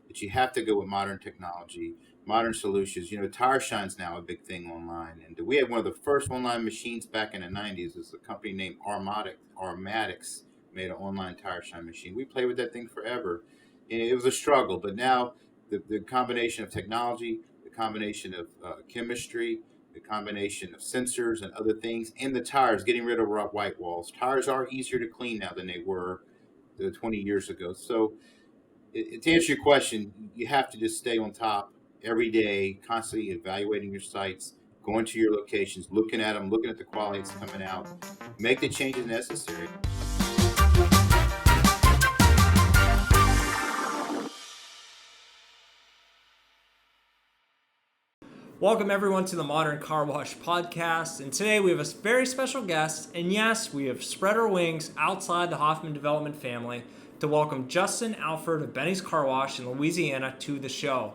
that you have to go with modern technology, modern solutions. Tire Shine's now a big thing online, and we had one of the first online machines back in the '90s. It was a company named Armatics made an online tire shine machine. We played with that thing forever, and it was a struggle. But now the combination of technology, the combination of chemistry, the combination of sensors and other things, and the tires, getting rid of white walls. Tires are easier to clean now than they were 20 years ago. So, to answer your question, you have to just stay on top every day, constantly evaluating your sites, going to your locations, looking at them, looking at the quality that's coming out, make the changes necessary. Welcome everyone to the Modern Car Wash Podcast, and today we have a very special guest, and yes, we have spread our wings outside the Hoffman Development family to welcome Justin Alford of Benny's Car Wash in Louisiana to the show.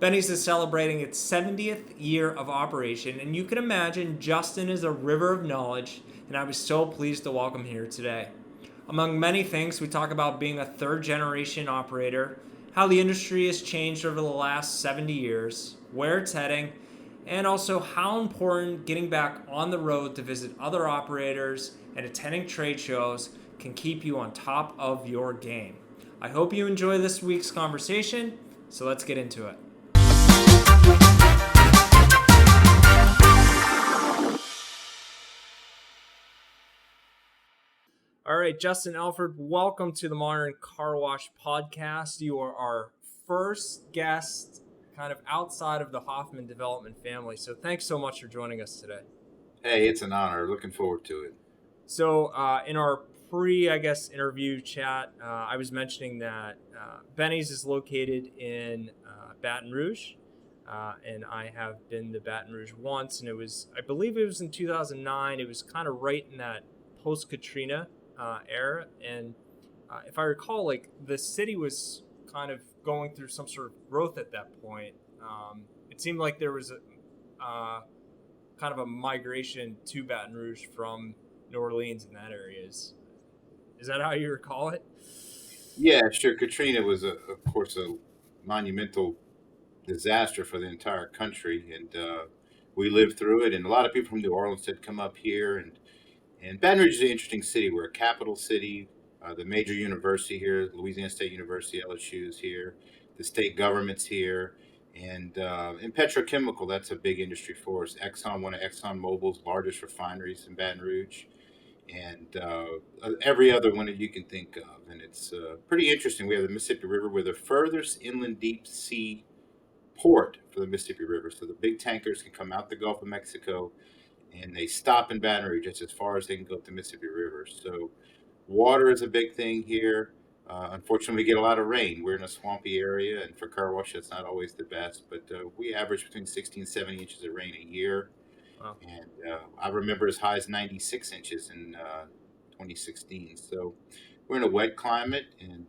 Benny's is celebrating its 70th year of operation, and you can imagine Justin is a river of knowledge, and I was so pleased to welcome him here today. Among many things, we talk about being a third-generation operator, how the industry has changed over the last 70 years, where it's heading, and also how important getting back on the road to visit other operators and attending trade shows can keep you on top of your game. I hope you enjoy this week's conversation, so let's get into it. All right, Justin Alford, welcome to the Modern Car Wash Podcast. You are our first guest kind of outside of the Hoffman Development family. So thanks so much for joining us today. Hey, it's an honor. Looking forward to it. So in our interview chat, I was mentioning that Benny's is located in Baton Rouge. And I have been to Baton Rouge once, and I believe it was in 2009. It was kind of right in that post-Katrina era. And if I recall, like the city was kind of going through some sort of growth at that point. It seemed like there was a kind of a migration to Baton Rouge from New Orleans in that area. Is that how you recall it? Yeah, sure. Katrina was, of course, a monumental disaster for the entire country, and we lived through it. And a lot of people from New Orleans had come up here, and Baton Rouge is an interesting city. We're a capital city. The major university here, Louisiana State University, LSU is here. The state government's here, and in petrochemical, that's a big industry for us. One of ExxonMobil's largest refineries in Baton Rouge, and every other one that you can think of. And it's pretty interesting. We have the Mississippi River. We're the furthest inland deep sea port for the Mississippi River, so the big tankers can come out the Gulf of Mexico, and they stop in Baton Rouge just as far as they can go up the Mississippi River. So water is a big thing here. Unfortunately, we get a lot of rain. We're in a swampy area, and for car wash, that's not always the best, but we average between 60 and 70 inches of rain a year. Wow. And I remember as high as 96 inches in 2016. So we're in a wet climate, and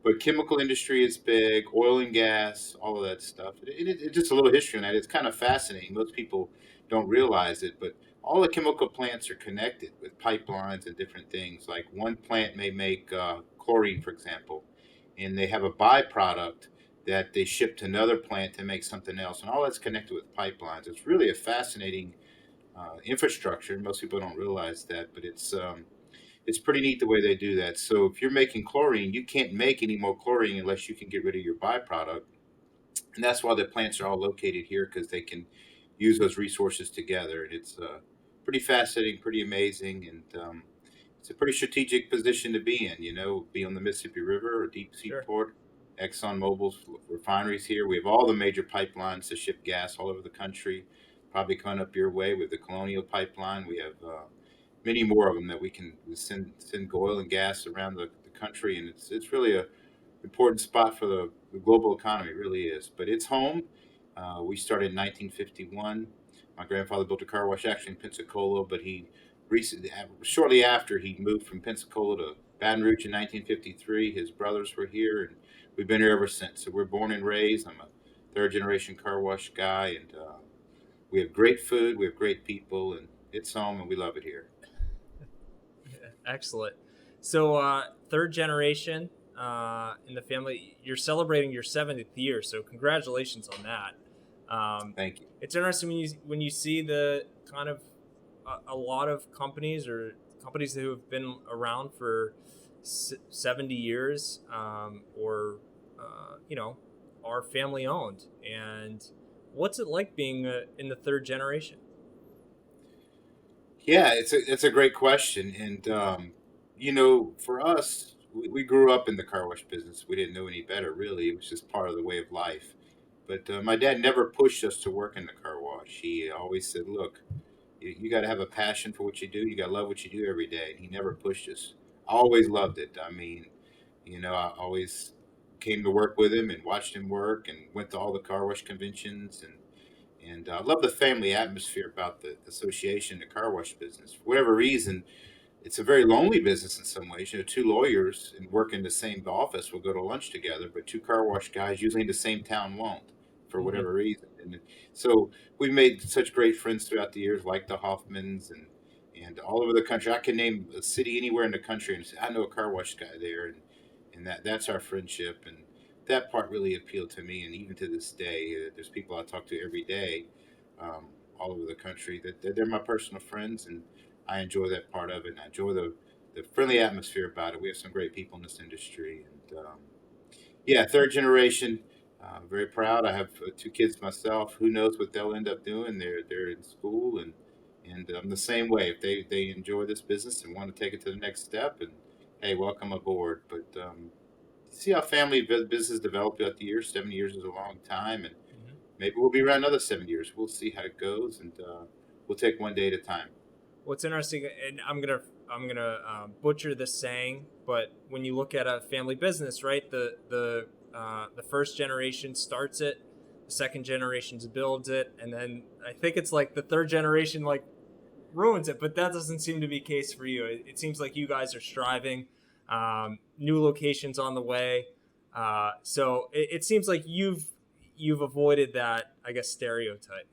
but chemical industry is big, oil and gas, all of that stuff. It's just a little history on that. It's kind of fascinating. Most people don't realize it, but all the chemical plants are connected with pipelines and different things. Like one plant may make chlorine, for example, and they have a byproduct that they ship to another plant to make something else, and all that's connected with pipelines. It's really a fascinating infrastructure. Most people don't realize that, but it's pretty neat the way they do that. So if you're making chlorine, you can't make any more chlorine unless you can get rid of your byproduct. And that's why the plants are all located here, because they can use those resources together. And it's pretty fascinating, pretty amazing. And it's a pretty strategic position to be in, be on the Mississippi River or deep sea Sure. port. ExxonMobil's refineries here. We have all the major pipelines to ship gas all over the country. Probably coming up your way with the Colonial Pipeline. We have many more of them that we can send oil and gas around the country, and it's really a important spot for the global economy. It really is. But it's home. We started in 1951. My grandfather built a car wash actually in Pensacola, but shortly after he moved from Pensacola to Baton Rouge in 1953, his brothers were here, and we've been here ever since. So we're born and raised. I'm a third generation car wash guy, and we have great food, we have great people, and it's home, and we love it here. Excellent. So third generation, in the family. You're celebrating your 70th year, so congratulations on that. Thank you. It's interesting when you see the kind of a lot of companies or companies who have been around for 70 years, or you know, are family owned. And what's it like being in the third generation? Yeah, it's a great question, and for us, we grew up in the car wash business. We didn't know any better, really. It was just part of the way of life. But my dad never pushed us to work in the car wash. He always said, "Look, you got to have a passion for what you do. You got to love what you do every day." And he never pushed us. I always loved it. I mean, I always came to work with him and watched him work, and went to all the car wash conventions, and I love the family atmosphere about the association, the car wash business. For whatever reason, it's a very lonely business in some ways. Two lawyers and work in the same office will go to lunch together, but two car wash guys, usually in the same town, won't, for Mm-hmm. whatever reason. And so we've made such great friends throughout the years, like the Hoffmans and all over the country. I can name a city anywhere in the country and say I know a car wash guy there, and that's our friendship. And that part really appealed to me. And even to this day, there's people I talk to every day, um, all over the country that they're my personal friends, and I enjoy that part of it. And I enjoy the friendly atmosphere about it. We have some great people in this industry, and yeah, third generation. Very proud. I have two kids myself. Who knows what they'll end up doing? They're in school, and the same way. If they enjoy this business and want to take it to the next step, and hey, welcome aboard. But see how family business develop throughout the years. 7 years is a long time, and Mm-hmm. maybe we'll be around another 7 years. We'll see how it goes, and we'll take one day at a time. What's interesting, and I'm gonna butcher this saying, but when you look at a family business, right, the first generation starts it, the second generation builds it, and then I think it's like the third generation like ruins it. But that doesn't seem to be the case for you. It seems like you guys are striving, new locations on the way. So it seems like you've avoided that, I guess, stereotype.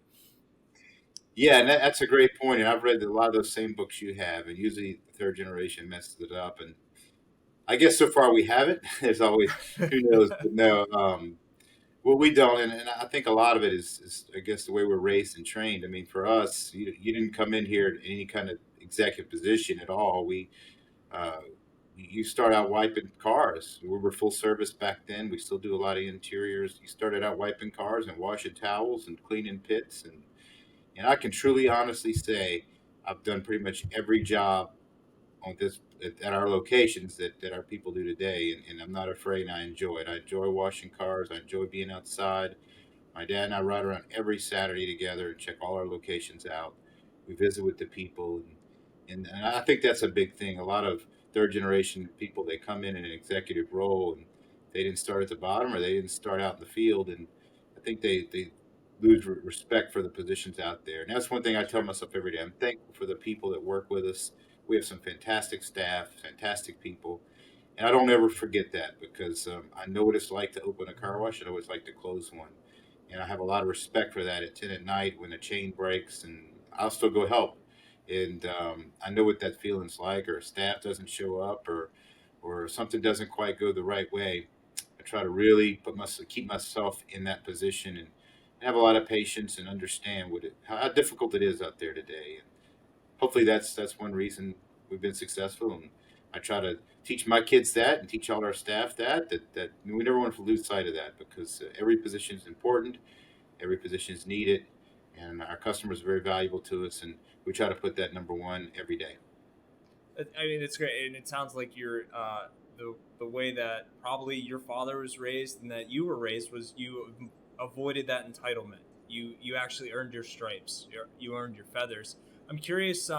Yeah, and that's a great point. And I've read a lot of those same books you have, and usually the third generation messes it up. And I guess so far we haven't. There's always who knows, but no. Well, we don't, and I think a lot of it is, I guess, the way we're raised and trained. I mean, for us, you didn't come in here in any kind of executive position at all. Uh, you start out wiping cars. We were full service back then. We still do a lot of interiors. You started out wiping cars and washing towels and cleaning pits, and I can truly, honestly say I've done pretty much every job on this at our locations that our people do today, and I'm not afraid. And I enjoy it. I enjoy washing cars. I enjoy being outside. My dad and I ride around every Saturday together and check all our locations out. We visit with the people, and I think that's a big thing. A lot of third generation people, they come in an executive role, and they didn't start at the bottom, or they didn't start out in the field, and I think they lose respect for the positions out there. And that's one thing I tell Sure. myself every day. I'm thankful for the people that work with us. We have some fantastic staff, fantastic people, and I don't ever forget that, because I know what it's like to open a car wash. I know what it's like to close one, and I have a lot of respect for that. At 10 at night, when the chain breaks, and I'll still go help, and I know what that feeling's like, or staff doesn't show up, or something doesn't quite go the right way. I try to really keep myself in that position, and have a lot of patience and understand how difficult it is out there today. And hopefully that's one reason we've been successful. And I try to teach my kids that, and teach all our staff that we never want to lose sight of that, because every position is important, every position is needed, and our customers are very valuable to us, and we try to put that number one every day. I mean, it's great, and it sounds like you're the way that probably your father was raised and that you were raised was you avoided that entitlement. You actually earned your stripes. You earned your feathers. I'm curious,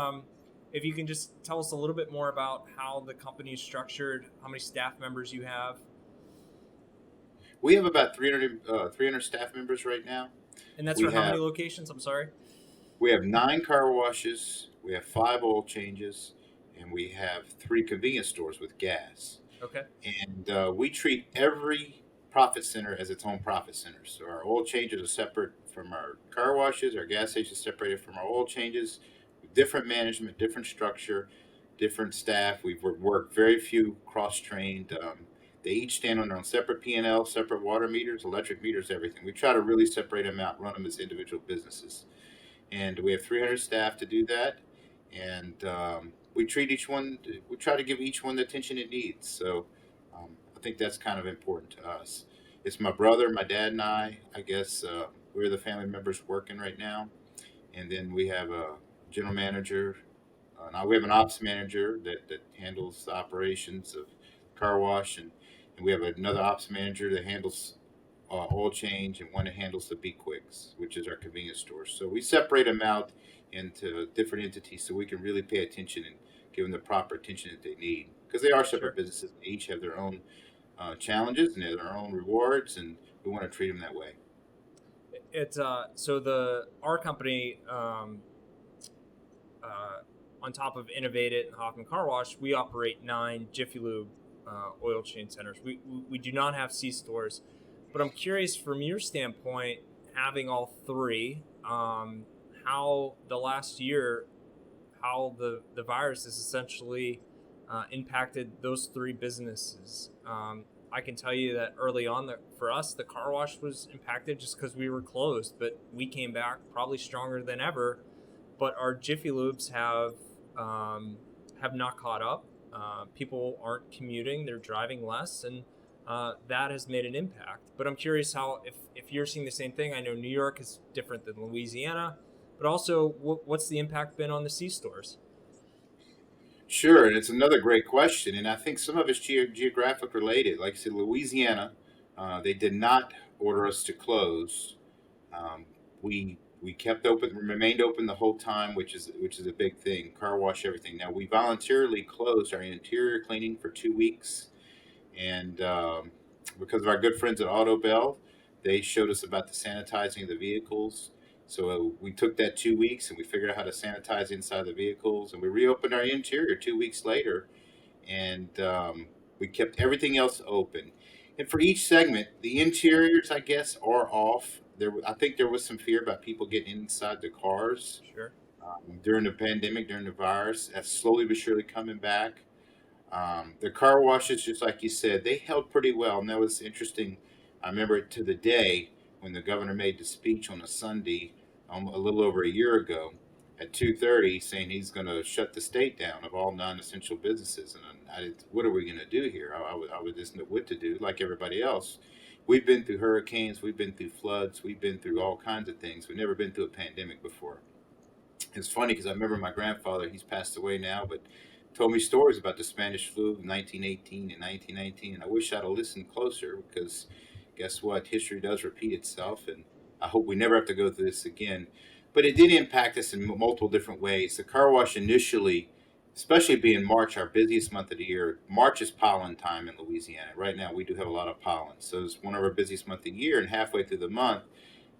if you can just tell us a little bit more about how the company is structured, how many staff members you have, We have about 300 staff members right now. and that's We for how many have locations? I'm sorry. we have 9 car washes, we have 5 oil changes, and we have 3 convenience stores with gas. Okay. And we treat every profit center as its own profit center. So our oil changes are separate from our car washes. Our gas stations separated from our oil changes. Different management, different structure, different staff. We've worked very few cross trained. They each stand on their own separate P&L, separate water meters, electric meters, everything. We try to really separate them out, run them as individual businesses, and we have 300 staff to do that. And we treat each one. We try to give each one the attention it needs. So I think that's kind of important to us. It's my brother, my dad, and I. I guess we're the family members working right now, and then we have a general manager. Now we have an ops manager that handles the operations of car wash, and we have another ops manager that handles oil change, and one that handles the Be Quicks, which is our convenience stores. So we separate them out into different entities so we can really pay attention and give them the proper attention that they need, because they are separate Sure. businesses. They each have their own challenges and their own rewards, and we want to treat them that way. It's so the our company uh, on top of Innovate It and Hoffman Car Wash, we operate 9 Jiffy Lube oil change centers. We do not have C stores, but I'm curious from your standpoint, having all three, how the last year, how the virus has essentially impacted those three businesses. I can tell you that early on, that for us, the car wash was impacted just because we were closed, but we came back probably stronger than ever. But our Jiffy Lubes have not caught up. People aren't commuting; they're driving less, and that has made an impact. But I'm curious how if you're seeing the same thing. I know New York is different than Louisiana, but also what's the impact been on the C stores? Sure, and it's another great question, and I think some of it's geographic related. Like I said, Louisiana, they did not order us to close. We kept open, remained open the whole time, which is a big thing. Car wash, everything. Now we voluntarily closed our interior cleaning for 2 weeks, and because of our good friends at Auto Bell, they showed us about the sanitizing of the vehicles. So we took that 2 weeks and we figured out how to sanitize inside the vehicles, and we reopened our interior 2 weeks later, and we kept everything else open. And for each segment, the interiors, I guess, are off. I think there was some fear about people getting inside the cars Sure. during the pandemic, during the virus. That's slowly but surely coming back. The car washes, just like you said, they held pretty well, and that was interesting. I remember it to the day when the governor made the speech on a Sunday, a little over a year ago, at 2:30, saying he's going to shut the state down of all non-essential businesses. And what are we going to do here? I would just know what to do, like everybody else. We've been through hurricanes, we've been through floods, we've been through all kinds of things. We've never been through a pandemic before. It's funny because I remember my grandfather, he's passed away now, but told me stories about the Spanish flu of 1918 and 1919. And I wish I'd have listened closer, because guess what? History does repeat itself. And I hope we never have to go through this again. But it did impact us in multiple different ways. The car wash initially, especially being March, our busiest month of the year, March is pollen time in Louisiana. Right now, we do have a lot of pollen. So it's one of our busiest months of the year. And halfway through the month,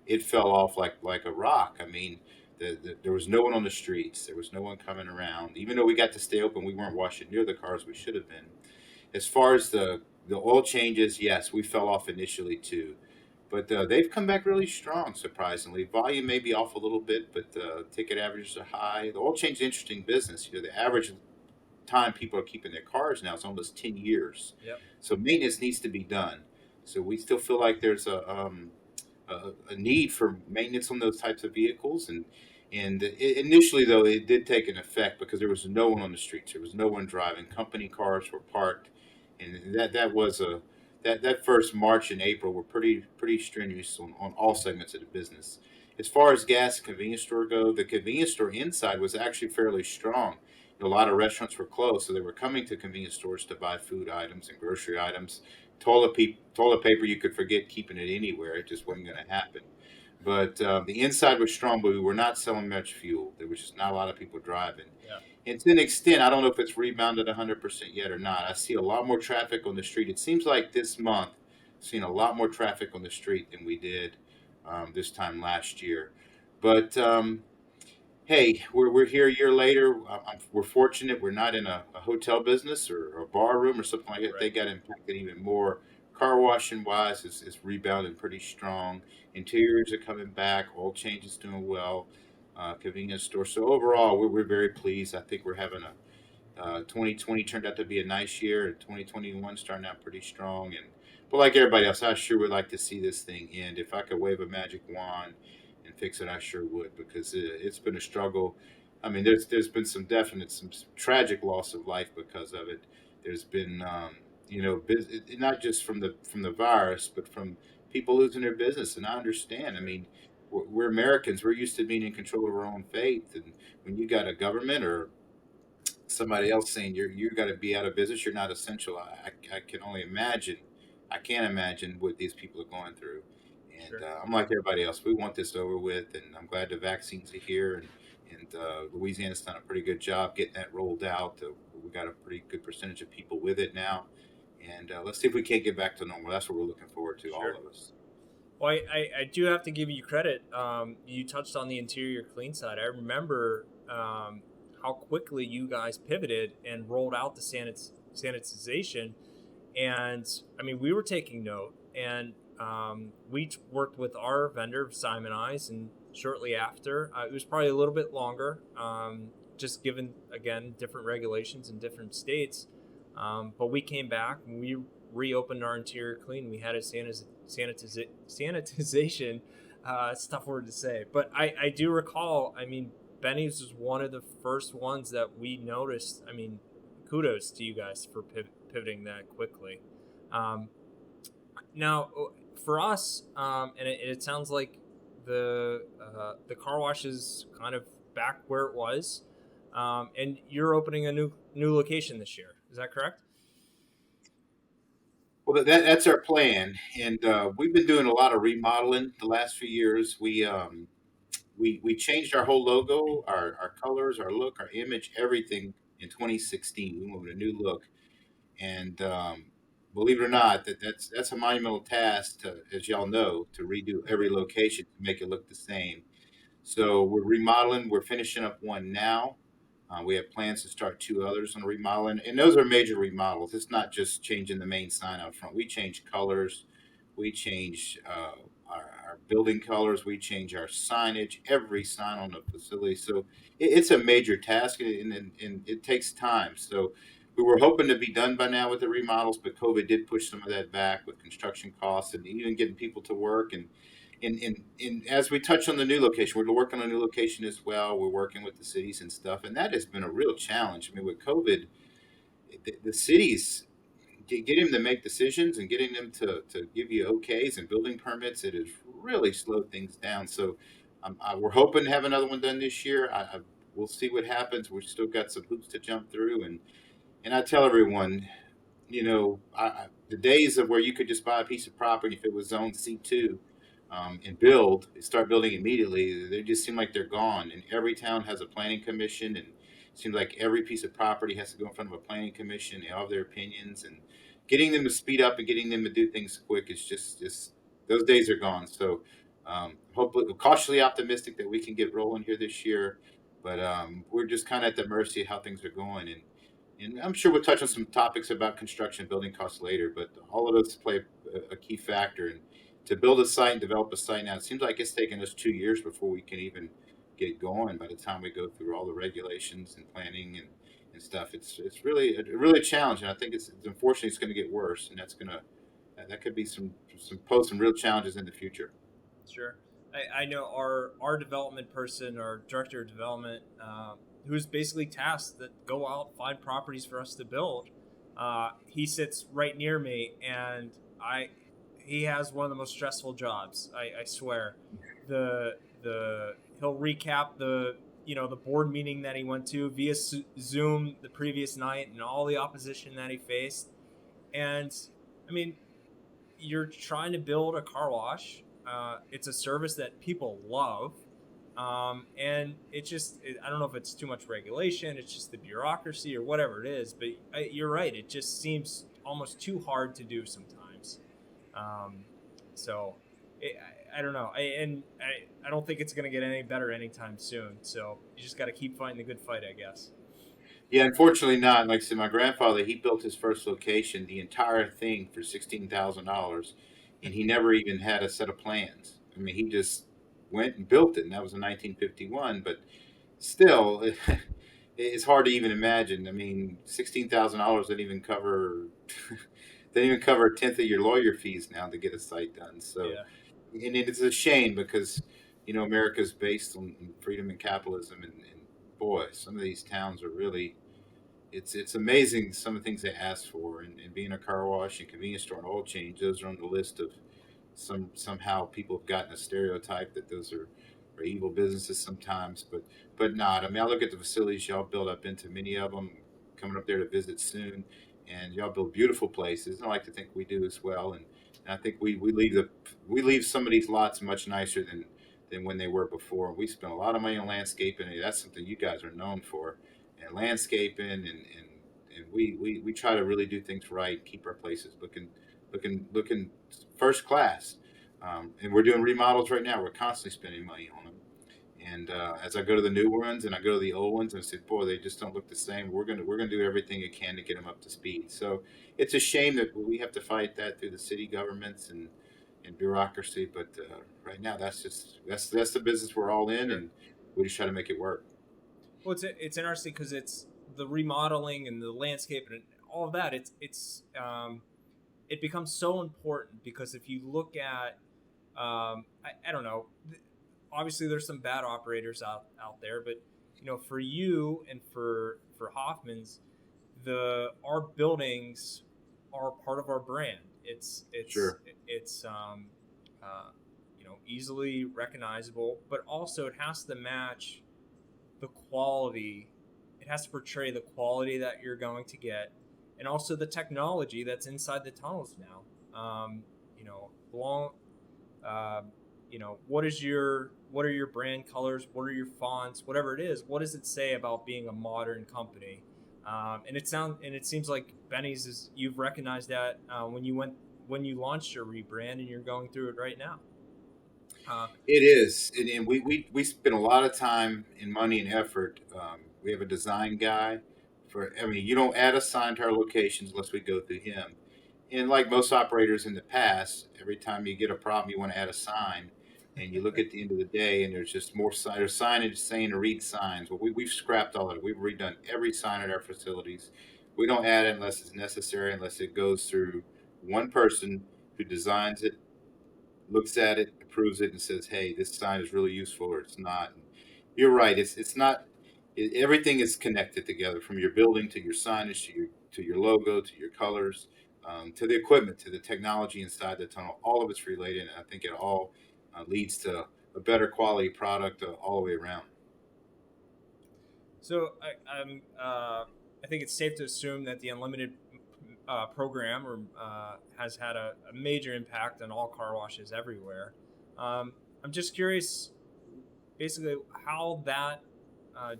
it fell off like a rock. I mean, there was no one on the streets. There was no one coming around. Even though we got to stay open, we weren't washing near the cars we should have been. As far as the oil changes, yes, we fell off initially too, but they've come back really strong. Surprisingly, volume may be off a little bit, but ticket averages are high. The oil change is an interesting business. The average time people are keeping their cars now is almost 10 years. Yep. So maintenance needs to be done. So we still feel like there's a need for maintenance on those types of vehicles. And initially, though, it did take an effect because there was no one on the streets. There was no one driving. Company cars were parked, and that was a that first March and April were pretty strenuous on all segments of the business. As far as gas and convenience store go, the convenience store inside was actually fairly strong. A lot of restaurants were closed, so they were coming to convenience stores to buy food items and grocery items. Toilet paper, you could forget keeping it anywhere; it just wasn't going to happen. But the inside was strong, but we were not selling much fuel. There was just not a lot of people driving. Yeah. And to an extent, I don't know if it's rebounded 100% yet or not. I see a lot more traffic on the street. It seems like this month, I've seen a lot more traffic on the street than we did this time last year. But hey, we're here a year later. We're fortunate we're not in a hotel business or a bar room or something like that. Right. They got impacted even more. Car washing wise is rebounding pretty strong. Interiors are coming back. Oil change is doing well. Convenience store. So overall, we're very pleased. I think we're having 2020 turned out to be a nice year, and 2021 starting out pretty strong. And but like everybody else, I sure would like to see this thing end. If I could wave a magic wand and fix it, I sure would, because it's been a struggle. I mean, there's been some tragic loss of life because of it. There's been not just from the virus, but from people losing their business. And I understand. I mean, we're Americans. We're used to being in control of our own fate, and when you got a government or somebody else saying you got to be out of business, you're not essential. I can only imagine. I can't imagine what these people are going through. And Sure. I'm like everybody else. We want this over with, and I'm glad the vaccines are here. And Louisiana's done a pretty good job getting that rolled out. We got a pretty good percentage of people with it now, and let's see if we can't get back to normal. That's what we're looking forward to, all Sure. of us. Well, I do have to give you credit. You touched on the interior clean side. I remember how quickly you guys pivoted and rolled out the sanitization. And I mean, we were taking note, and we worked with our vendor, Simon Eyes, and shortly after, it was probably a little bit longer, just given, again, different regulations in different states. But we came back and we reopened our interior clean. We had a sanitization. It's a tough word to say, but I do recall. I mean, Benny's was one of the first ones that we noticed. I mean, kudos to you guys for pivoting that quickly. Um, Now, for us, and it sounds like the car wash is kind of back where it was, and you're opening a new location this year. Is that correct? Well, that's our plan, and we've been doing a lot of remodeling the last few years. We changed our whole logo, our colors, our look, our image, everything in 2016. We wanted a new look, and believe it or not, that's a monumental task to, as y'all know, to redo every location to make it look the same. So we're remodeling. We're finishing up one now. We have plans to start two others on remodeling, and those are major remodels. It's not just changing the main sign out front. We change colors, we change our building colors, we change our signage, every sign on the facility. So it's a major task, and it takes time. So we were hoping to be done by now with the remodels, but COVID did push some of that back with construction costs and even getting people to work. And as we touch on the new location, we're working on a new location as well. We're working with the cities and stuff, and that has been a real challenge. I mean, with COVID, the cities getting them to make decisions and getting them to give you OKs and building permits, it has really slowed things down. So we're hoping to have another one done this year. We'll see what happens. We've still got some hoops to jump through, and I tell everyone, the days of where you could just buy a piece of property if it was zone C2 and start building immediately, they just seem like they're gone. And every town has a planning commission, and it seems like every piece of property has to go in front of a planning commission. They all have their opinions, and getting them to speed up and getting them to do things quick is just those days are gone. So hopefully, cautiously optimistic that we can get rolling here this year, but we're just kind of at the mercy of how things are going. And I'm sure we'll touch on some topics about construction and building costs later, but all of those play a key factor. And to build a site and develop a site now, it seems like it's taken us 2 years before we can even get going. By the time we go through all the regulations and planning and stuff, it's really a challenge. And I think it's unfortunately it's going to get worse, and that could be some pose some real challenges in the future. Sure. I know our development person, our director of development, who's basically tasked that go out find properties for us to build. He sits right near me, and I he has one of the most stressful jobs. I swear. The He'll recap the board meeting that he went to via Zoom the previous night and all the opposition that he faced. And I mean, you're trying to build a car wash. It's a service that people love. And I don't know if it's too much regulation, it's just the bureaucracy or whatever it is, but you're right. It just seems almost too hard to do sometimes. Um, so I don't know. I don't think it's going to get any better anytime soon. So you just got to keep fighting the good fight, I guess. Yeah, unfortunately not. Like I said, my grandfather, he built his first location, the entire thing for $16,000, and he never even had a set of plans. I mean, he just went and built it, and that was in 1951. But still, it's hard to even imagine. I mean, $16,000 didn't even cover didn't even cover a tenth of your lawyer fees now to get a site done. So, Yeah, and it's a shame because America's based on freedom and capitalism, and boy, some of these towns are really it's amazing some of the things they ask for, and being a car wash and convenience store and oil change, those are on the list of somehow people have gotten a stereotype that those are evil businesses sometimes, but not. I mean, I look at the facilities y'all build up into many of them. Coming up there to visit soon, and y'all build beautiful places. And I like to think we do as well. And I think we leave some of these lots much nicer than when they were before. We spent a lot of money on landscaping, and that's something you guys are known for, and landscaping, and we try to really do things right, keep our places looking first class. And we're doing remodels right now. We're constantly spending money on them. And as I go to the new ones and I go to the old ones, I said, boy, they just don't look the same. We're gonna do everything we can to get them up to speed. So it's a shame that we have to fight that through the city governments and bureaucracy. But right now, that's the business we're all in, sure. and we just try to make it work. Well, it's interesting because it's the remodeling and the landscape and all of that. It becomes so important because if you look at I don't know, obviously there's some bad operators out there, but for you and for Hoffman's, the our buildings are part of our brand. Sure. It's uh, easily recognizable, but also it has to match the quality. It has to portray the quality that you're going to get, and also the technology that's inside the tunnels now. Long. Uh, what are your brand colors? What are your fonts? Whatever it is, what does it say about being a modern company? And it seems like Benny's is you've recognized that when you launched your rebrand, and you're going through it right now. Uh, It is, and we spend a lot of time and money and effort. We have a design guy for. I mean, you don't add a sign to our locations unless we go through him. And like most operators in the past, every time you get a problem, you want to add a sign, and you look at the end of the day, and there's just more sign. There's signage saying to read signs. Well, we've scrapped all of it. We've redone every sign at our facilities. We don't add it unless it's necessary, unless it goes through one person who designs it, looks at it, approves it, and says, "Hey, this sign is really useful," or it's not. And you're right. It's not. Everything is connected together, from your building to your signage to your logo to your colors, to the equipment to the technology inside the tunnel. All of it's related, and I think it all leads to a better quality product all the way around. so I think it's safe to assume that the unlimited program has had a major impact on all car washes everywhere. I'm just curious, basically, how that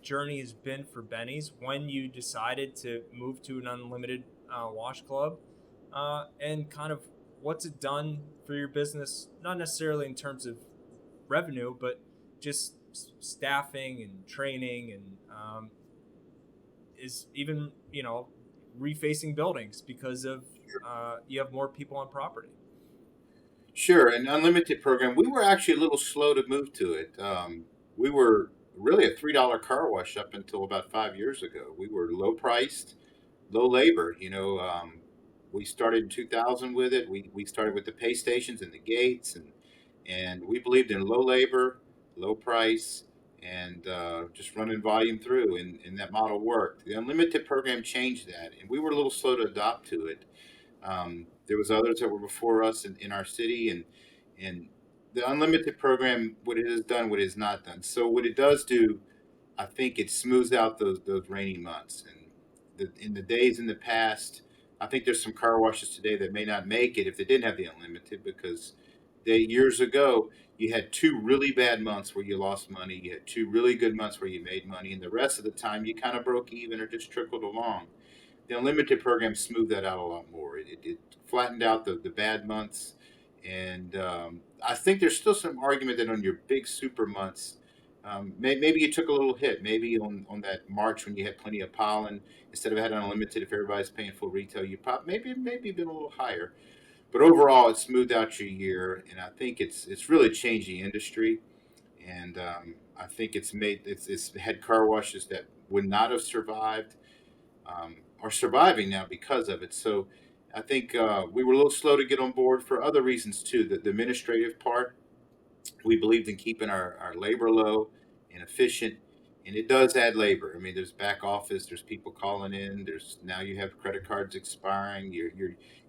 journey has been for Benny's when you decided to move to an unlimited wash club, and kind of what's it done for your business, not necessarily in terms of revenue, but just staffing and training, and is even refacing buildings because of you have more people on property. Sure, an unlimited program. We were actually a little slow to move to it. We were really a $3 car wash up until about 5 years ago. We were low priced, low labor. We started in 2000 with it. We started with the pay stations and the gates, and we believed in low labor, low price, and just running volume through. And that model worked. The unlimited program changed that, and we were a little slow to adopt to it. There was others that were before us in our city, and the unlimited program, what it has done, what it has not done. So what it does do, I think it smooths out those rainy months. And in the days in the past, I think there's some car washes today that may not make it if they didn't have the unlimited, because years ago you had two really bad months where you lost money, you had two really good months where you made money, and the rest of the time you kind of broke even or just trickled along. The unlimited program smoothed that out a lot more. It flattened out the bad months, and I think there's still some argument that on your big super months, maybe you took a little hit. Maybe on that March when you had plenty of pollen, instead of having unlimited, if everybody's paying full retail, you maybe been a little higher. But overall, it smoothed out your year, and I think it's really changed the industry. And I think it's had car washes that would not have survived, are surviving now because of it. So I think we were a little slow to get on board for other reasons too. The administrative part, we believed in keeping our labor low and efficient, and it does add labor. I mean, there's back office, there's people calling in, there's now you have credit cards expiring.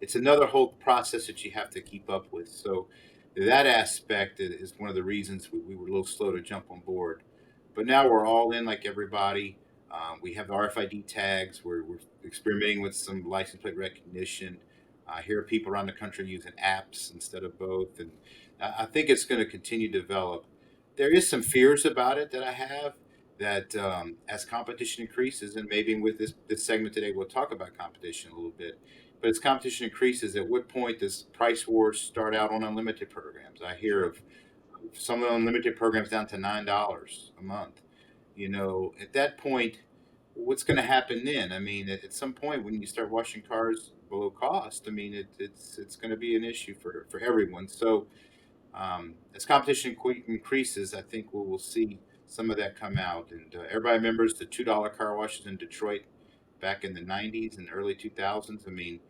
It's another whole process that you have to keep up with. So that aspect is one of the reasons we were a little slow to jump on board. But now we're all in like everybody. We have the RFID tags. We're experimenting with some license plate recognition. I hear people around the country using apps instead of both, and I think it's going to continue to develop. There is some fears about it that I have that as competition increases, and maybe with this segment today, we'll talk about competition a little bit. But as competition increases, at what point does price wars start out on unlimited programs? I hear of some unlimited programs down to $9 a month. At that point, what's going to happen then? I mean, at some point when you start washing cars below cost, I mean, it's going to be an issue for everyone. So as competition increases, I think we will see some of that come out. And everybody remembers the $2 car washes in Detroit back in the '90s and early 2000s. I mean,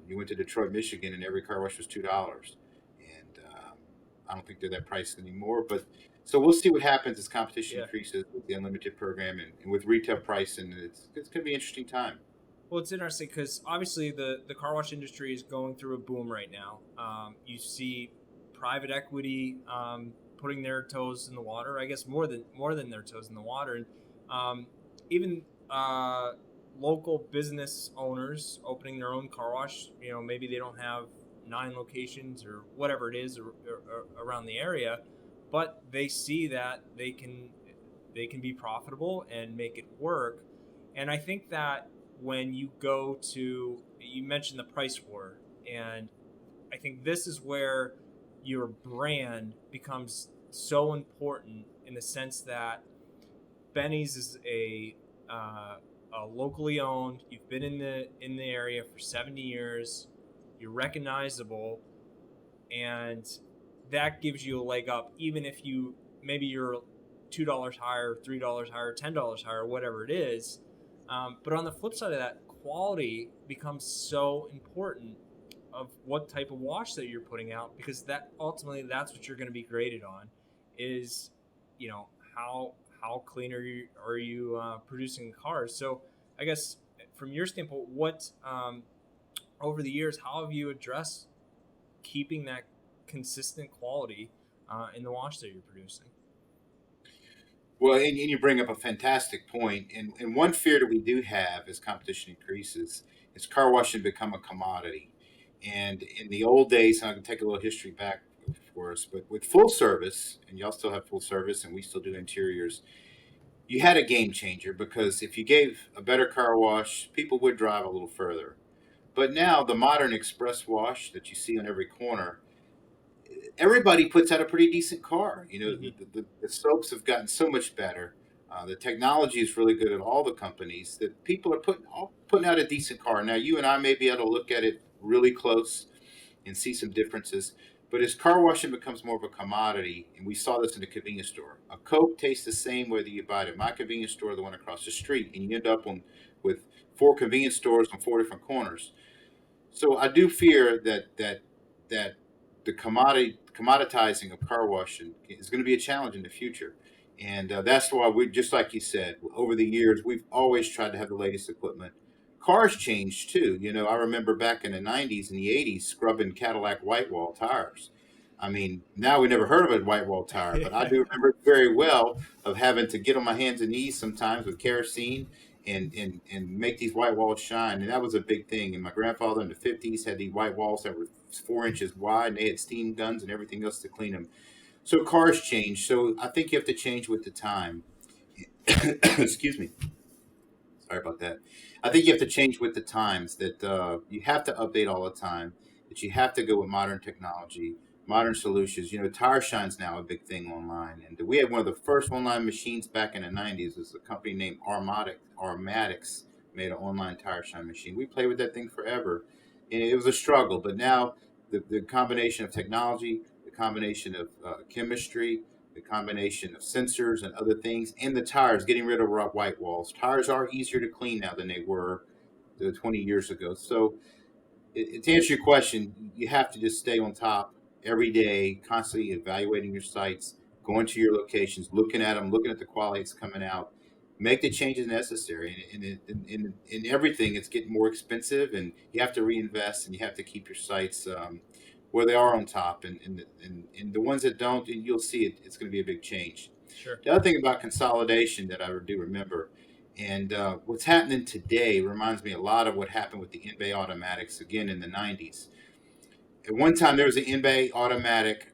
you went to Detroit, Michigan, and every car wash was $2. And I don't think they're that price anymore. But so we'll see what happens as competition Yeah. increases with the unlimited program and with retail pricing. It's going to be an interesting time. Well, it's interesting because obviously the car wash industry is going through a boom right now. You see private equity putting their toes in the water. I guess more than their toes in the water, and even local business owners opening their own car wash. Maybe they don't have 9 locations or whatever it is around the area, but they see that they can be profitable and make it work. And I think that when you mentioned the price war, and I think this is where your brand becomes so important in the sense that Benny's is a locally owned. You've been in the area for 70 years. You're recognizable, and that gives you a leg up, even if you're $2 higher, $3 higher, $10 higher, whatever it is. But on the flip side of that, quality becomes so important of what type of wash that you're putting out, because that ultimately that's what you're going to be graded on, is you know how clean are you producing cars. So I guess from your standpoint, what over the years, how have you addressed keeping that consistent quality in the wash that you're producing? Well, and you bring up a fantastic point. And one fear that we do have as competition increases is car washing become a commodity. And in the old days, and I can take a little history back for us, but with full service, and y'all still have full service, and we still do interiors, you had a game changer because if you gave a better car wash, people would drive a little further. But now the modern express wash that you see on every corner, everybody puts out a pretty decent car. Mm-hmm. The soaps have gotten so much better. The technology is really good at all the companies that people are putting out a decent car. Now, you and I may be able to look at it really close and see some differences. But as car washing becomes more of a commodity, and we saw this in the convenience store, a Coke tastes the same whether you buy it at my convenience store or the one across the street, and you end up with 4 convenience stores on 4 different corners. So I do fear that the commoditizing of car washing is going to be a challenge in the future, and that's why we, just like you said, over the years we've always tried to have the latest equipment. Cars changed too. I remember back in the '90s and the '80s scrubbing Cadillac white wall tires. I mean, now we never heard of a white wall tire, but I do remember it very well of having to get on my hands and knees sometimes with kerosene and make these white walls shine. And that was a big thing. And my grandfather in the '50s had these white walls that were 4 inches wide, and they had steam guns and everything else to clean them. So cars change. So I think you have to change with the time. Excuse me. Sorry about that. I think you have to change with the times. That you have to update all the time. That you have to go with modern technology, modern solutions. Tire Shine's now a big thing online, and we had one of the first online machines back in the '90s. It was a company named Armatics made an online tire shine machine. We played with that thing forever, and it was a struggle. But now the combination of technology, the combination of chemistry, the combination of sensors and other things, and the tires, getting rid of white walls. Tires are easier to clean now than they were 20 years ago. So to answer your question, you have to just stay on top every day, constantly evaluating your sites, going to your locations, looking at them, looking at the quality that's coming out, make the changes necessary. And in everything, it's getting more expensive, and you have to reinvest, and you have to keep your sites where they are on top. And the ones that don't, and you'll see it's going to be a big change. Sure. The other thing about consolidation that I do remember, and what's happening today reminds me a lot of what happened with the in-bay automatics again in the 90s. At one time, there was an in-bay automatic.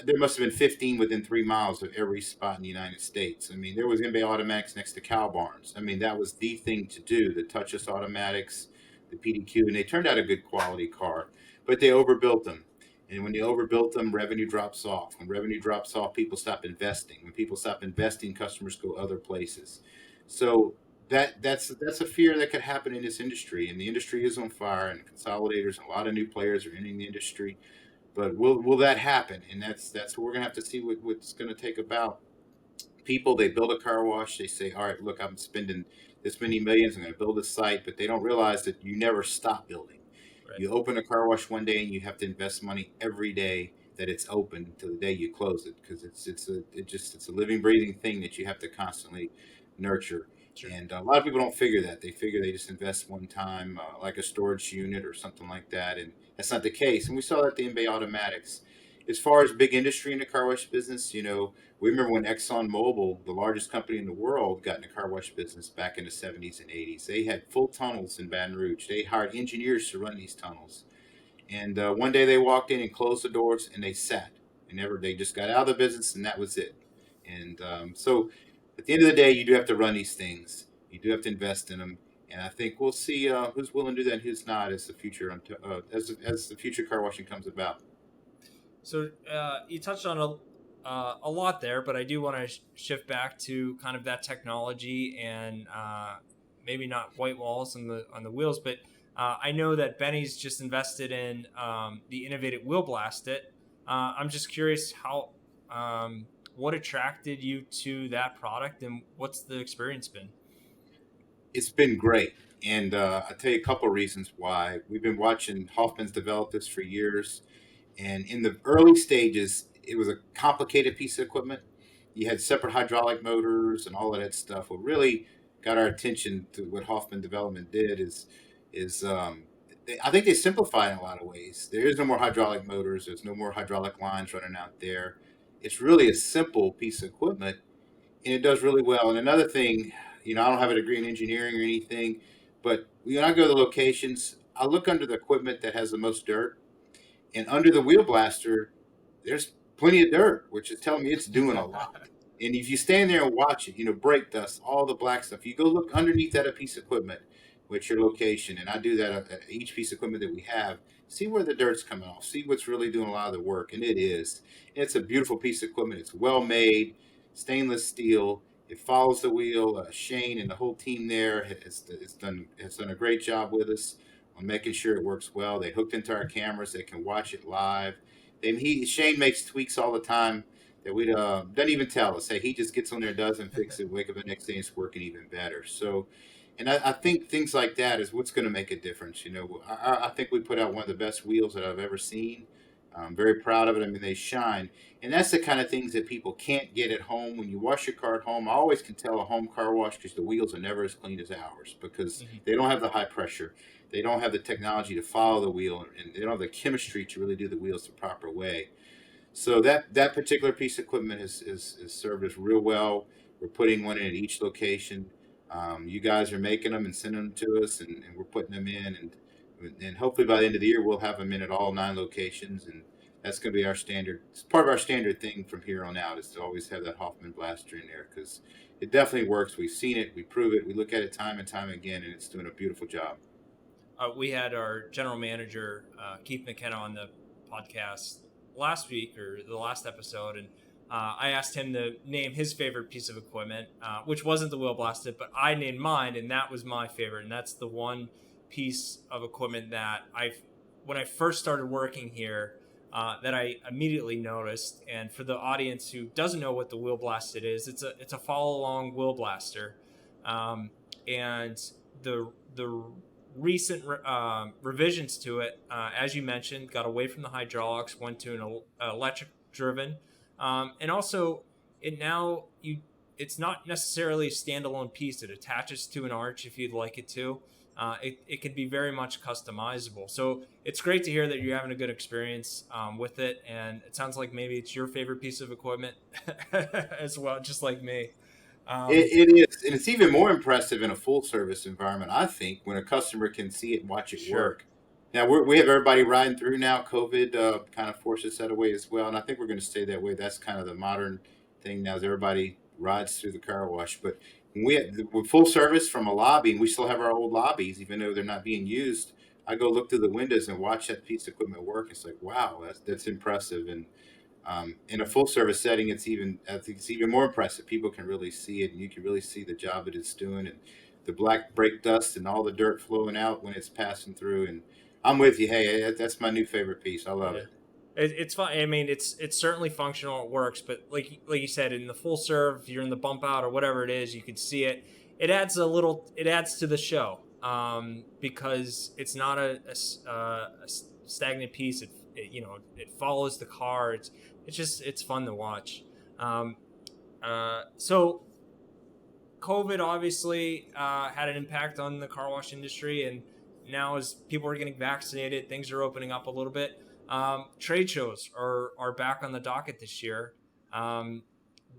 There must have been 15 within 3 miles of every spot in the United States. I mean, there was in-bay automatics next to cow barns. I mean, that was the thing to do, the touchless automatics, the PDQ, and they turned out a good quality car, but they overbuilt them. And when they overbuilt them, revenue drops off. When revenue drops off, people stop investing. When people stop investing, customers go other places. So that's a fear that could happen in this industry. And the industry is on fire, and consolidators and a lot of new players are entering the industry. But will that happen? And that's what we're gonna have to see what's gonna take about. People, they build a car wash, they say, all right, look, I'm spending this many millions, I'm going to build a site, but they don't realize that you never stop building. Right. You open a car wash one day and you have to invest money every day that it's open until the day you close it, because it's a living, breathing thing that you have to constantly nurture. Sure. And a lot of people don't figure that. They figure they just invest one time, like a storage unit or something like that, and that's not the case. And we saw that at the in-bay automatics. As far as big industry in the car wash business, we remember when ExxonMobil, the largest company in the world, got in the car wash business back in the 70s and 80s. They had full tunnels in Baton Rouge. They hired engineers to run these tunnels. And one day they walked in and closed the doors and they sat. They just got out of the business, and that was it. And so at the end of the day, you do have to run these things. You do have to invest in them. And I think we'll see who's willing to do that and who's not as the future as the future car washing comes about. So you touched on a lot there, but I do want to shift back to kind of that technology and maybe not white walls on the wheels, but I know that Benny's just invested in the innovative Wheel Blast It. I'm just curious what attracted you to that product, and what's the experience been? It's been great. And I'll tell you a couple of reasons why. We've been watching Hoffman's develop this for years. And in the early stages, it was a complicated piece of equipment. You had separate hydraulic motors and all of that stuff. What really got our attention to what Hoffman Development did is I think they simplified in a lot of ways. There is no more hydraulic motors. There's no more hydraulic lines running out there. It's really a simple piece of equipment, and it does really well. And another thing, I don't have a degree in engineering or anything, but when I go to the locations, I look under the equipment that has the most dirt, and under the wheel blaster, there's plenty of dirt, which is telling me it's doing a lot. And if you stand there and watch it, brake dust, all the black stuff, you go look underneath that piece of equipment with your location, and I do that at each piece of equipment that we have, see where the dirt's coming off, see what's really doing a lot of the work, and it is. It's a beautiful piece of equipment. It's well made, stainless steel. It follows the wheel. Shane and the whole team there has done a great job with us on making sure it works well. They hooked into our cameras. They can watch it live. Shane makes tweaks all the time that we doesn't even tell us. Hey, he just gets on there, does and fix it. Wake up the next day, and it's working even better. So, and I think things like that is what's going to make a difference. I think we put out one of the best wheels that I've ever seen. I'm very proud of it. I mean, they shine. And that's the kind of things that people can't get at home. When you wash your car at home, I always can tell a home car wash because the wheels are never as clean as ours, because they don't have the high pressure. They don't have the technology to follow the wheel, and they don't have the chemistry to really do the wheels the proper way. So that particular piece of equipment has served us real well. We're putting one in at each location. You guys are making them and sending them to us, and we're putting them in, and hopefully by the end of the year we'll have them in at all 9 locations, and that's going to be our standard. It's part of our standard thing from here on out, is to always have that Hoffman blaster in there, because it definitely works. We've seen it, we prove it, we look at it time and time again, and it's doing a beautiful job. We had our general manager, Keith McKenna, on the podcast last week, or the last episode, and I asked him to name his favorite piece of equipment, which wasn't the Wheel Blasted, but I named mine, and that was my favorite. And that's the one piece of equipment that when I first started working here, that I immediately noticed. And for the audience who doesn't know what the wheel blasted is, it's a follow along wheel blaster, um, and the recent revisions to it, as you mentioned, got away from the hydraulics, went to an electric driven, and also it now you it's not necessarily a standalone piece. It attaches to an arch if you'd like it to. It can be very much customizable. So it's great to hear that you're having a good experience with it, and it sounds like maybe it's your favorite piece of equipment as well, just like me. Um, It is, and it's even more impressive in a full service environment, I think, when a customer can see it and watch it sure. work. Now we have everybody riding through now. COVID kind of forces that away as well, and I think we're going to stay that way. That's kind of the modern thing now. Is everybody rides through the car wash, but when we're full service from a lobby, and we still have our old lobbies, even though they're not being used. I go look through the windows and watch that piece of equipment work. It's like, wow, that's impressive. And in a full service setting, I think it's even more impressive. People can really see it, and you can really see the job that it's doing, and the black brake dust and all the dirt flowing out when it's passing through. And I'm with you. Hey, that's my new favorite piece. I love Yeah. it. It's fun. I mean, it's certainly functional. It works, but like you said, in the full serve, you're in the bump out or whatever it is, you can see it. It adds a little. It adds to the show because it's not a stagnant piece. It follows the car. It's fun to watch. Um, so COVID obviously had an impact on the car wash industry, and now as people are getting vaccinated, things are opening up a little bit. Trade shows are back on the docket this year. Um,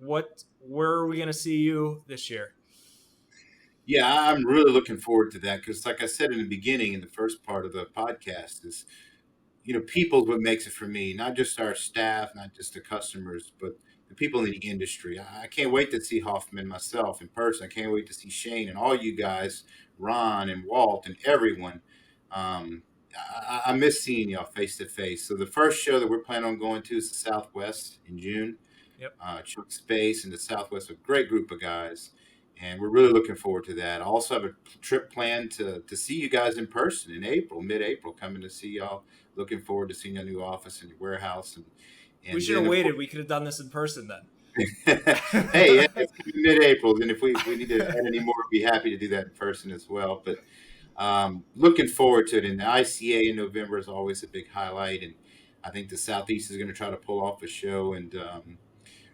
where are we going to see you this year? Yeah, I'm really looking forward to that because, like I said in the beginning, in the first part of the podcast, is people's what makes it for me, not just our staff, not just the customers, but the people in the industry. I can't wait to see Hoffman myself in person. I can't wait to see Shane and all you guys, Ron and Walt and everyone. I miss seeing y'all face to face. So the first show that we're planning on going to is the Southwest in June. Yep. Chuck Space and the Southwest, a great group of guys, and we're really looking forward to that. I also have a trip planned to see you guys in person in April, mid-April, coming to see y'all. Looking forward to seeing your new office and your warehouse, and We and should have then of waited. course, We could have done this in person then. hey, yeah, it's mid-April, and if we need to add any more, we'd be happy to do that in person as well. But looking forward to it. And the ICA in November is always a big highlight, and I think the Southeast is going to try to pull off a show, and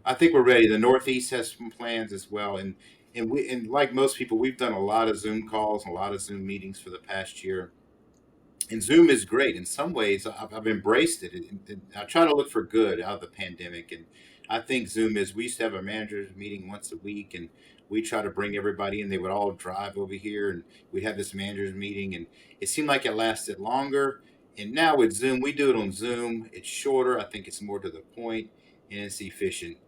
I think we're ready. The Northeast has some plans as well, and like most people, we've done a lot of Zoom calls, a lot of Zoom meetings for the past year. And Zoom is great. In some ways, I've embraced it. And I try to look for good out of the pandemic. And I think Zoom is. We used to have a managers meeting once a week, and we try to bring everybody in. They would all drive over here, and we had this managers meeting, and it seemed like it lasted longer. And now with Zoom, we do it on Zoom. It's shorter. I think it's more to the point, and it's efficient.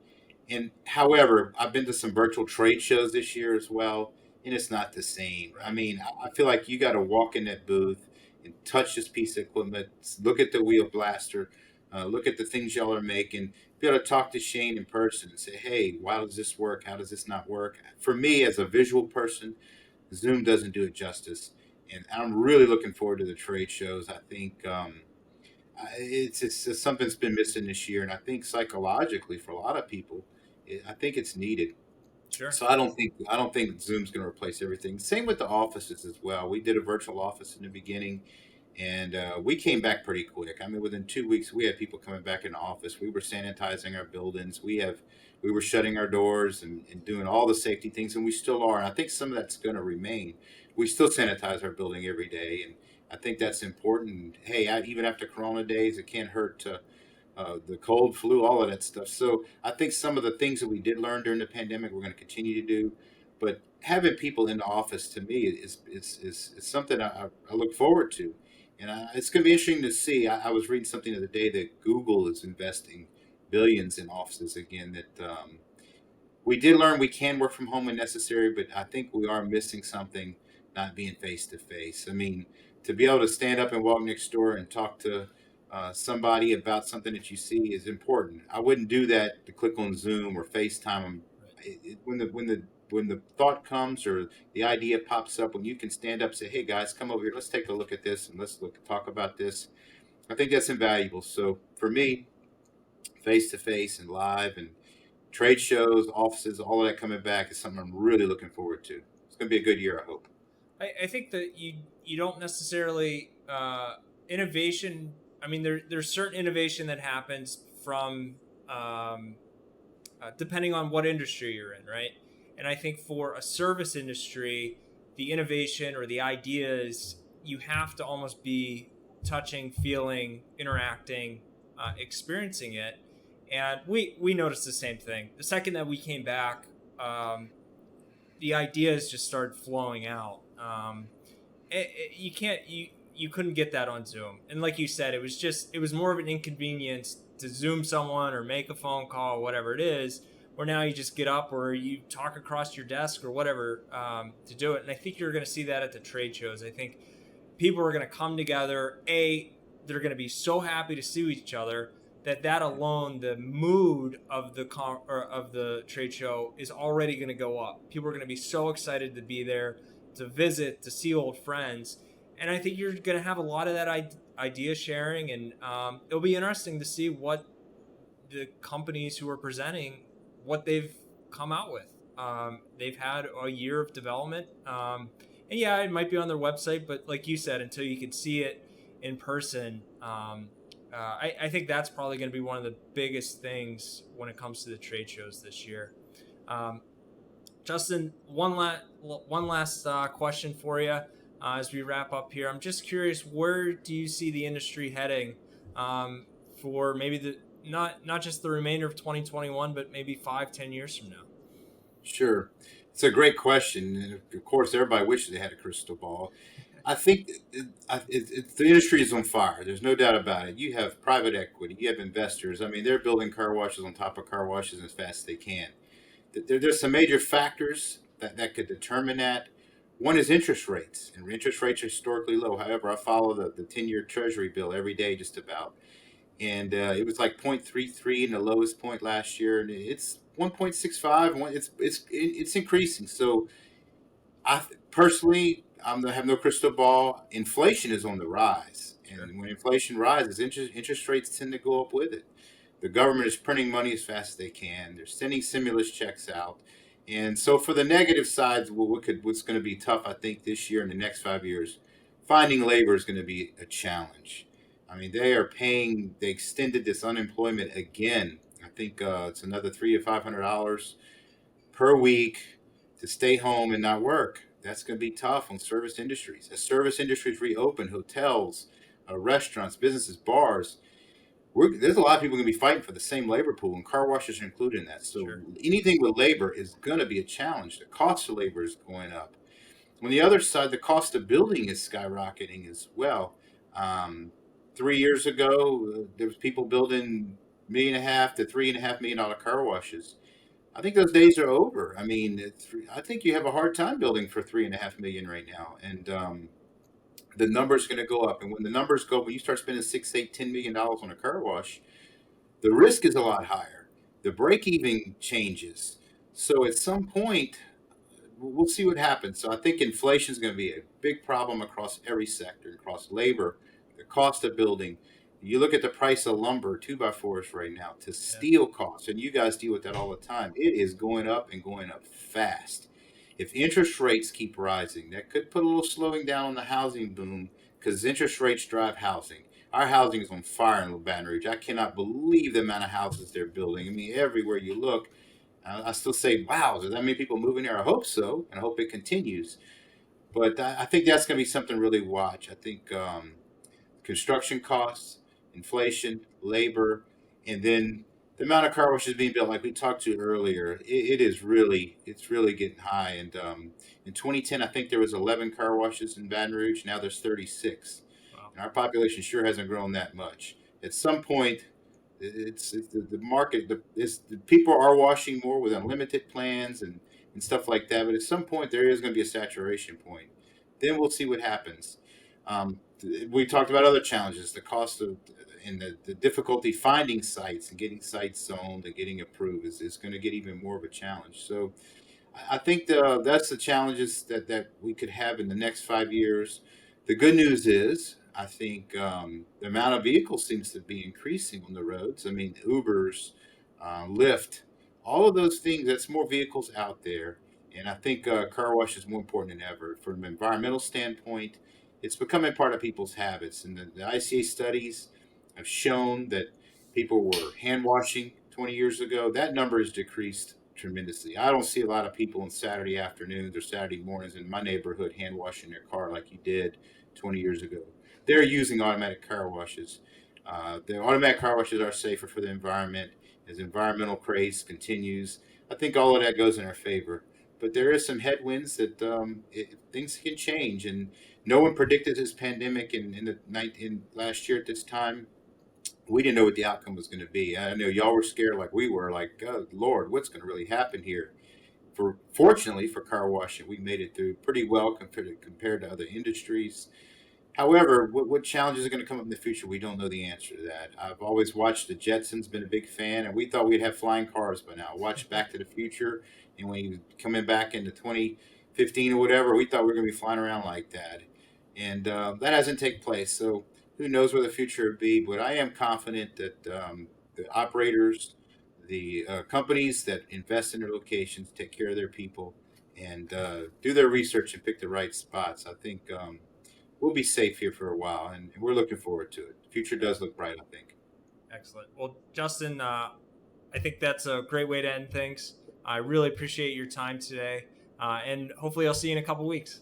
And however, I've been to some virtual trade shows this year as well, and it's not the same. I Right. mean, I feel like you got to walk in that booth and touch this piece of equipment, look at the wheel blaster, look at the things y'all are making, be able to talk to Shane in person and say, hey, how does this work? How does this not work? For me, as a visual person, Zoom doesn't do it justice. And I'm really looking forward to the trade shows. I think it's something that's been missing this year, and I think psychologically for a lot of people, I think it's needed. Sure. So I don't think Zoom's going to replace everything. Same with the offices as well. We did a virtual office in the beginning, and we came back pretty quick. I mean, within 2 weeks, we had people coming back in the office. We were sanitizing our buildings. We were shutting our doors and doing all the safety things, and we still are. And I think some of that's going to remain. We still sanitize our building every day, and I think that's important. Hey, even after Corona days, it can't hurt to the cold, flu, all of that stuff. So I think some of the things that we did learn during the pandemic, we're going to continue to do. But having people in the office to me is something I look forward to. And it's going to be interesting to see. I was reading something the other day that Google is investing billions in offices again. That we did learn we can work from home when necessary, but I think we are missing something not being face to face. I mean, to be able to stand up and walk next door and talk to somebody about something that you see is important. I wouldn't do that to click on Zoom or FaceTime 'em. When the thought comes or the idea pops up, when you can stand up and say, "Hey guys, come over here. Let's take a look at this and let's talk about this." I think that's invaluable. So for me, face to face and live and trade shows, offices, all of that coming back is something I'm really looking forward to. It's going to be a good year, I hope. I think that you don't necessarily innovation. I mean, there's certain innovation that happens from um, depending on what industry you're in, right? And I think for a service industry, the innovation or the ideas, you have to almost be touching, feeling, interacting, experiencing it. And we noticed the same thing. The second that we came back, the ideas just started flowing out. You can't you couldn't get that on Zoom. And like you said, it was more of an inconvenience to Zoom someone or make a phone call or whatever it is. Where now you just get up or you talk across your desk or whatever to do it. And I think you're going to see that at the trade shows. I think people are going to come together. They're going to be so happy to see each other that alone, the mood of of the trade show is already going to go up. People are going to be so excited to be there, to visit, to see old friends, and I think you're going to have a lot of that idea sharing, and it'll be interesting to see what the companies who are presenting what they've come out with. They've had a year of development, and yeah, it might be on their website, but like you said, until you can see it in person, I think that's probably going to be one of the biggest things when it comes to the trade shows this year. Um, Justin, one last question for you as we wrap up here. I'm just curious, where do you see the industry heading for maybe the not just the remainder of 2021, but maybe 5-10 years from now? Sure. It's a great question. And of course, everybody wishes they had a crystal ball. I think the industry is on fire. There's no doubt about it. You have private equity, you have investors. I mean, they're building car washes on top of car washes as fast as they can. There's some major factors that could determine that. One is interest rates, and interest rates are historically low. However, I follow the 10-year Treasury bill every day, just about, and it was like 0.33 in the lowest point last year, and it's 1.65. It's increasing. So personally, I have no crystal ball. Inflation is on the rise, Sure. and when inflation rises, interest rates tend to go up with it. The government is printing money as fast as they can. They're sending stimulus checks out, and so for the negative sides, what's going to be tough, I think, this year and the next 5 years, finding labor is going to be a challenge. I mean, they extended this unemployment again. I think it's another $300 to $500 per week to stay home and not work. That's going to be tough on service industries. As service industries reopen, hotels, restaurants, businesses, bars, there's a lot of people going to be fighting for the same labor pool, and car washes are included in that. So Sure. anything with labor is going to be a challenge. The cost of labor is going up. On the other side, the cost of building is skyrocketing as well. Um, 3 years ago, there was people building $1.5 to $3.5 million car washes. I think those days are over. I mean, I think you have a hard time building for 3.5 million right now, and the numbers going to go up. And when the numbers go, when you start spending $6, $8, $10 million on a car wash, the risk is a lot higher. The break even changes. So at some point, we'll see what happens. So I think inflation is going to be a big problem across every sector, across labor, the cost of building. You look at the price of lumber, 2x4s right now, to Yeah. steel costs, and you guys deal with that all the time. It is going up and going up fast. If interest rates keep rising, that could put a little slowing down on the housing boom because interest rates drive housing. Our housing is on fire in Baton Rouge. I cannot believe the amount of houses they're building. I mean, everywhere you look, I still say, wow, does that mean people moving there? I hope so, and I hope it continues. But I think that's going to be something really to watch. I think construction costs, inflation, labor, and then the amount of car washes being built, like we talked to earlier, it's really getting high. And in 2010, I think there was 11 car washes in Baton Rouge. Now there's 36, Wow. and our population sure hasn't grown that much. At some point, it's the market. The people are washing more with unlimited plans and stuff like that. But at some point, there is going to be a saturation point. Then we'll see what happens. We talked about other challenges, the cost of and the difficulty finding sites and getting sites zoned and getting approved is going to get even more of a challenge. So I think that's the challenges that we could have in the next 5 years. The good news is I think the amount of vehicles seems to be increasing on the roads. I mean, Ubers, Lyft, all of those things. That's more vehicles out there, and I think car wash is more important than ever from an environmental standpoint. It's becoming part of people's habits, and the ICA studies have shown that people were hand washing 20 years ago. That number has decreased tremendously. I don't see a lot of people on Saturday afternoons or Saturday mornings in my neighborhood hand washing their car like you did 20 years ago. They're using automatic car washes. The automatic car washes are safer for the environment. As environmental craze continues, I think all of that goes in our favor. But there is some headwinds that things can change, and no one predicted this pandemic in last year at this time. We didn't know what the outcome was going to be. I know y'all were scared like we were, like, oh, Lord, what's going to really happen here? Fortunately for car washing, we made it through pretty well compared to other industries. However, what challenges are going to come up in the future? We don't know the answer to that. I've always watched the Jetsons, been a big fan, and we thought we'd have flying cars by now. Watched Back to the Future, and when he was coming back into 2015 or whatever, we thought we were going to be flying around like that. And that hasn't taken place. So who knows where the future will be? But I am confident that the operators, the companies that invest in their locations, take care of their people, and do their research and pick the right spots. I think we'll be safe here for a while, and we're looking forward to it. The future does look bright, I think. Excellent. Well, Justin, I think that's a great way to end things. I really appreciate your time today, and hopefully I'll see you in a couple weeks.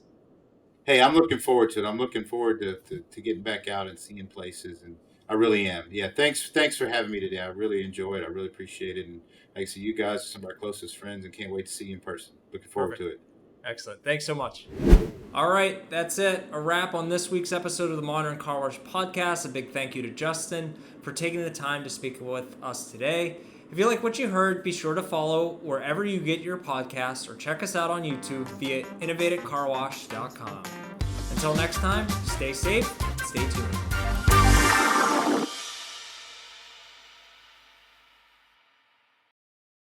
Hey, I'm looking forward to it. I'm looking forward to getting back out and seeing places, and I really am. Yeah, thanks for having me today. I really enjoyed it. I really appreciate it, and like I said, you guys are some of our closest friends, and can't wait to see you in person. Looking forward to it. Excellent. Thanks so much. All right, that's it. A wrap on this week's episode of the Modern Car Wash Podcast. A big thank you to Justin for taking the time to speak with us today. If you like what you heard, be sure to follow wherever you get your podcasts or check us out on YouTube via innovativecarwash.com. Until next time, stay safe, stay tuned.